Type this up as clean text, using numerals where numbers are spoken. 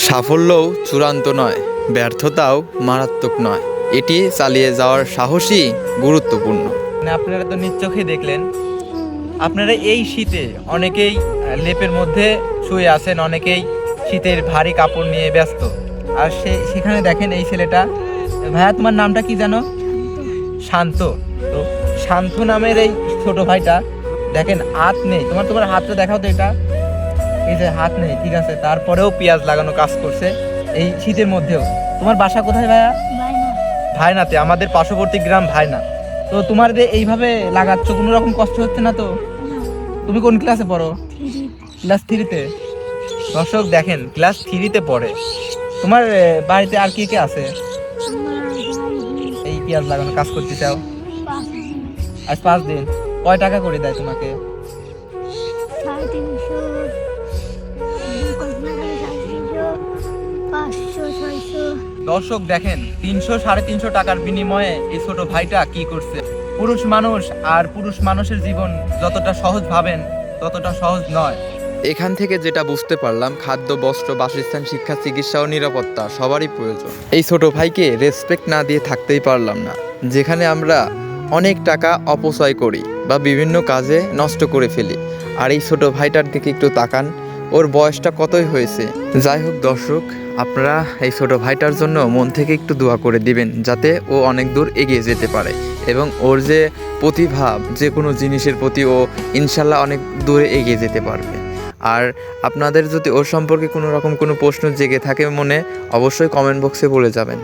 সাফল্যও চূড়ান্ত নয়, ব্যর্থতাও মারাত্মক নয়, এটি চালিয়ে যাওয়ার সাহসই গুরুত্বপূর্ণ। আপনারা তো নিজ চোখেই দেখলেন, আপনারা এই শীতে অনেকেই লেপের মধ্যে শুয়ে আছেন, অনেকেই শীতের ভারী কাপড় নিয়ে ব্যস্ত। আর সেখানে দেখেন এই ছেলেটা, ভাইয়া তোমার নামটা কি জানো? শান্ত। তো শান্ত নামের এই ছোট ভাইটা দেখেন হাত নেই, তোমার হাতটা দেখাও তো, এটা এই যে হাত নেই, ঠিক আছে, তারপরেও পেঁয়াজ লাগানো কাজ করছে এই শীতের মধ্যেও। তোমার বাসা কোথায় ভাইয়া? ভাইনাতে, আমাদের পার্শ্ববর্তী গ্রাম ভাইনা। তো তোমার যে এইভাবে লাগাচ্ছ, কোনো রকম কষ্ট হচ্ছে না তো? তুমি কোন ক্লাসে পড়ো? ক্লাস 3-তে। দর্শক দেখেন, ক্লাস 3-তে পড়ে। তোমার বাড়িতে আর কে কে আছে এই পেঁয়াজ লাগানো কাজ করতে চাও? আজ 5 দিন। কয় টাকা করে দেয় তোমাকে? দর্শক দেখেন, 300-350 টাকার বিনিময়ে এই ছোট ভাইটা কি করছে। পুরুষ মানুষ আর পুরুষ মানুষের জীবন যতটা সহজ ভাবেন ততটা সহজ নয়। এখান থেকে যেটা বুঝতে পারলাম, খাদ্য, বস্ত্র, বাসস্থান, শিক্ষা, চিকিৎসা ও নিরাপত্তা সবারই প্রয়োজন। এই ছোট ভাইকে রেসপেক্ট না দিয়ে থাকতেই পারলাম না। যেখানে আমরা অনেক টাকা অপচয় করি বা বিভিন্ন কাজে নষ্ট করে ফেলি, আর এই ছোট ভাইটার দিকে একটু তাকান, ওর বয়সটা কতই হয়েছে। যাই হোক দর্শক, আপনারা এই ছোট ভাইটার জন্য মন থেকে একটু দোয়া করে দিবেন, যাতে ও অনেক দূর এগিয়ে যেতে পারে এবং ওর যে প্রতিভা, যে কোনো জিনিসের প্রতি ও ইনশাল্লাহ অনেক দূরে এগিয়ে যেতে পারবে। আর আপনাদের যদি ওর সম্পর্কে কোনো রকম কোনো প্রশ্ন জেগে থাকে মনে, অবশ্যই কমেন্ট বক্সে বলে যাবেন।